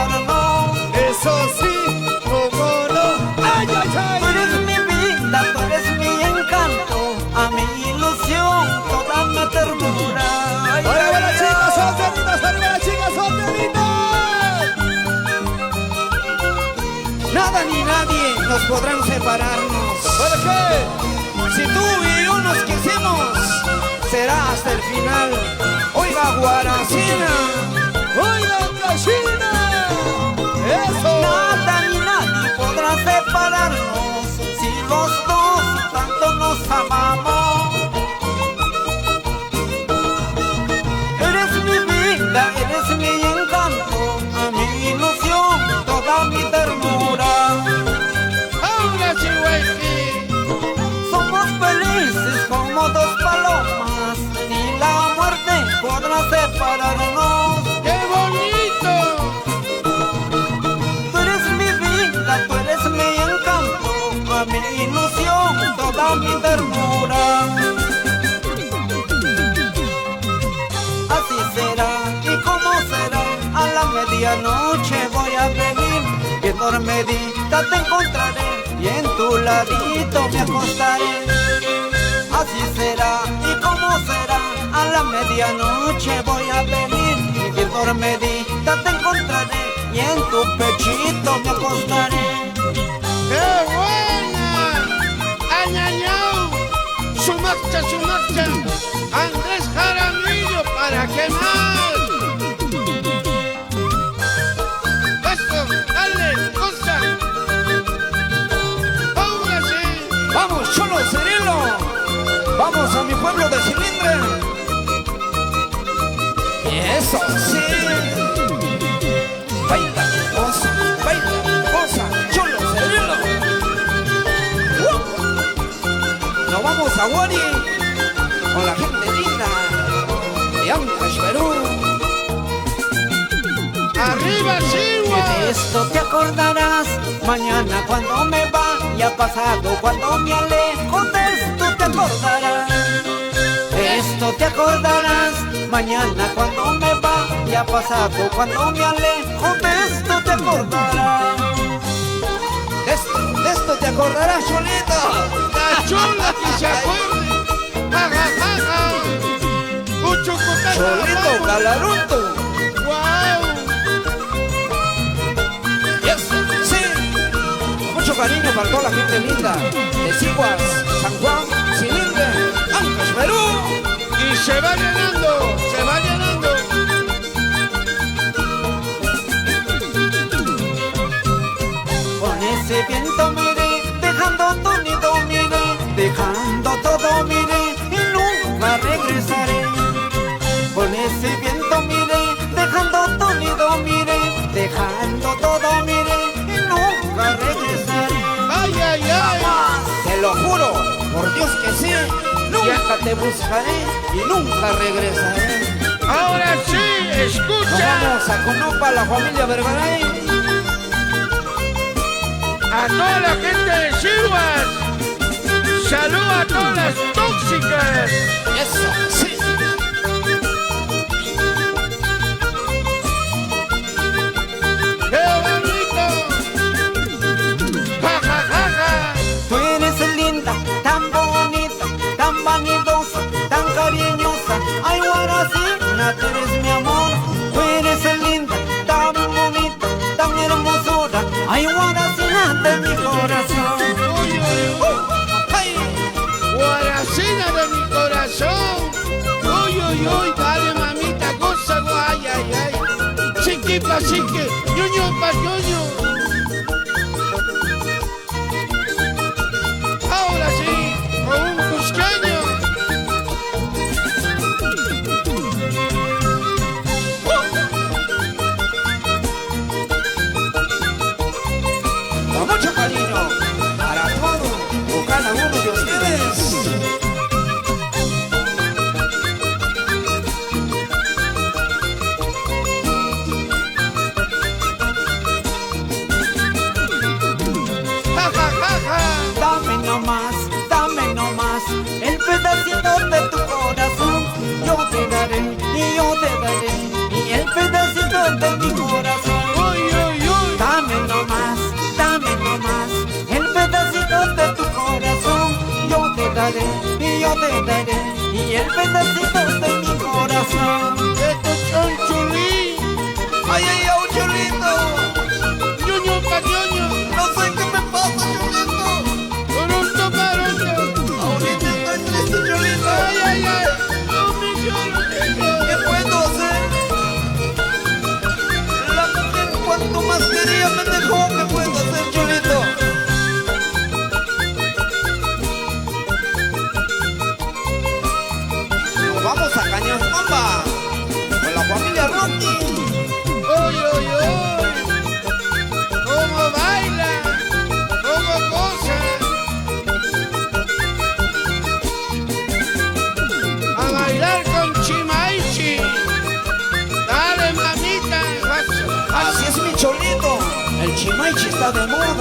separarnos. Eso sí, cómo no. ¡Ay, ay, ay! Tú eres mi vida, tú eres mi encanto, a mi ilusión, toda mi ternura. Ay, ¡Arriba ay, las ay. chicas solteritas! ¡Arriba las chicas solteritas! Nada ni nadie nos podrán separarnos. ¿Por qué? Si tú y yo nos quisimos, será hasta el final. Oiga, Guaracina. ¡Oiga, gallina! ¡Eso! Nada ni nadie podrá separarnos si los dos tanto nos amamos. Eres mi vida, eres mi encanto, a mi ilusión, toda mi ternura. ¡Ahora sí, güey! Somos felices como dos palomas, ni la muerte podrá separarnos. ¡Qué bonito! Tú eres mi vida, tú eres mi encanto, a mi ilusión, toda mi ternura. Así será, ¿y cómo será? A la medianoche voy a venir, y dormidita te encontraré, y en tu ladito me acostaré. Así será, ¿y cómo será? A la medianoche voy a venir, y dormidita te encontraré, y en tu pechito me acostaré. ¡Qué buena! ¡Añañao! ¡Su marcha, su marcha! ¡Andrés Jaramillo, ¿para qué más? ¡Eso! ¡Dale! ¡Cosa! ¡Ahora sí! ¡Vamos, Cholo Cirilo! ¡Vamos a mi pueblo de Cilindre! ¡Eso sí! ¡Baila, goza, Cholo Cirilo! ¡Nos vamos a Guari con la gente linda de Ancash, Perú! ¡Arriba, Y de Chihuahua! esto te acordarás mañana cuando me vaya, pasado cuando me alejo, de esto te acordarás. De esto te acordarás mañana cuando me vaya, pasado cuando me alejo, de esto te acordarás. De esto te acordarás, Cholito. ¡La chula que se acuerde! ¡Ja, ja, ja, ja! ¡Mucho cocaína! Cholito Galaruto. ¡Guau! Yes, sí. Mucho cariño para toda la gente linda de Siguas, San Juan, Cilindre, Ancash, Perú. Y se va llenando, se va llenando. Con ese viento miré, dejando tu nido miré, dejando todo miré y nunca regresaré. Con ese viento miré, dejando tu nido miré, dejando todo miré y nunca regresaré. ¡Ay, ay, ay! Jamás, te lo juro, por Dios que sí, nunca te buscaré y nunca regresaré. Ahora sí, Nos escucha. vamos a Conopa, la familia Vergaray. A toda la gente de Chihuahua. Salud a todas las tóxicas. Eso, sí. ¡Qué bonito! ¡Ja, ja, ja, ja! Tú eres linda, tan bonita, tan vanidosa, tan cariñosa. Ay, Guaracina, tú eres mi amor. Tú eres linda, tan bonita, tan hermosura. Ay, Guaracina de mi corazón. ¡Uy, uy, uy! Ay, Guaracina de mi corazón. ¡Uy, uy, uy! Dale, mamita, goza, guay, ay, ay. Chiqui pa chiqui, ñoño pa ñoño. Ahora sí, con un cusqueño. con mucho cariño para todo o cada uno de ustedes. ¡Ja, ja, ja, ja! Dame nomás el pedacito de tu corazón. Yo te daré y yo te daré y el pedacito de mi corazón. ¡Uy, uy, pedacitos de mi corazón. Estos son chulí. Ay, ay, ay, Cholito. Ñoño pa' ñoño. No sé qué me pasa, Cholito. Toronto, Toronto. Ahorita estoy triste, Cholito. Ay, ay, ay. No me lloro, niño. ¿Qué puedo hacer? La mujer cuanto más quería me dejó. ¿Qué puedo hacer, Cholito? Nos vamos a Cañasbamba con la familia Rocky. Uy, uy, uy. Cómo baila. Cómo goza. A bailar con Chimaichi. Dale, mamita. Así es, mi Cholito. El Chimaichi está de moda.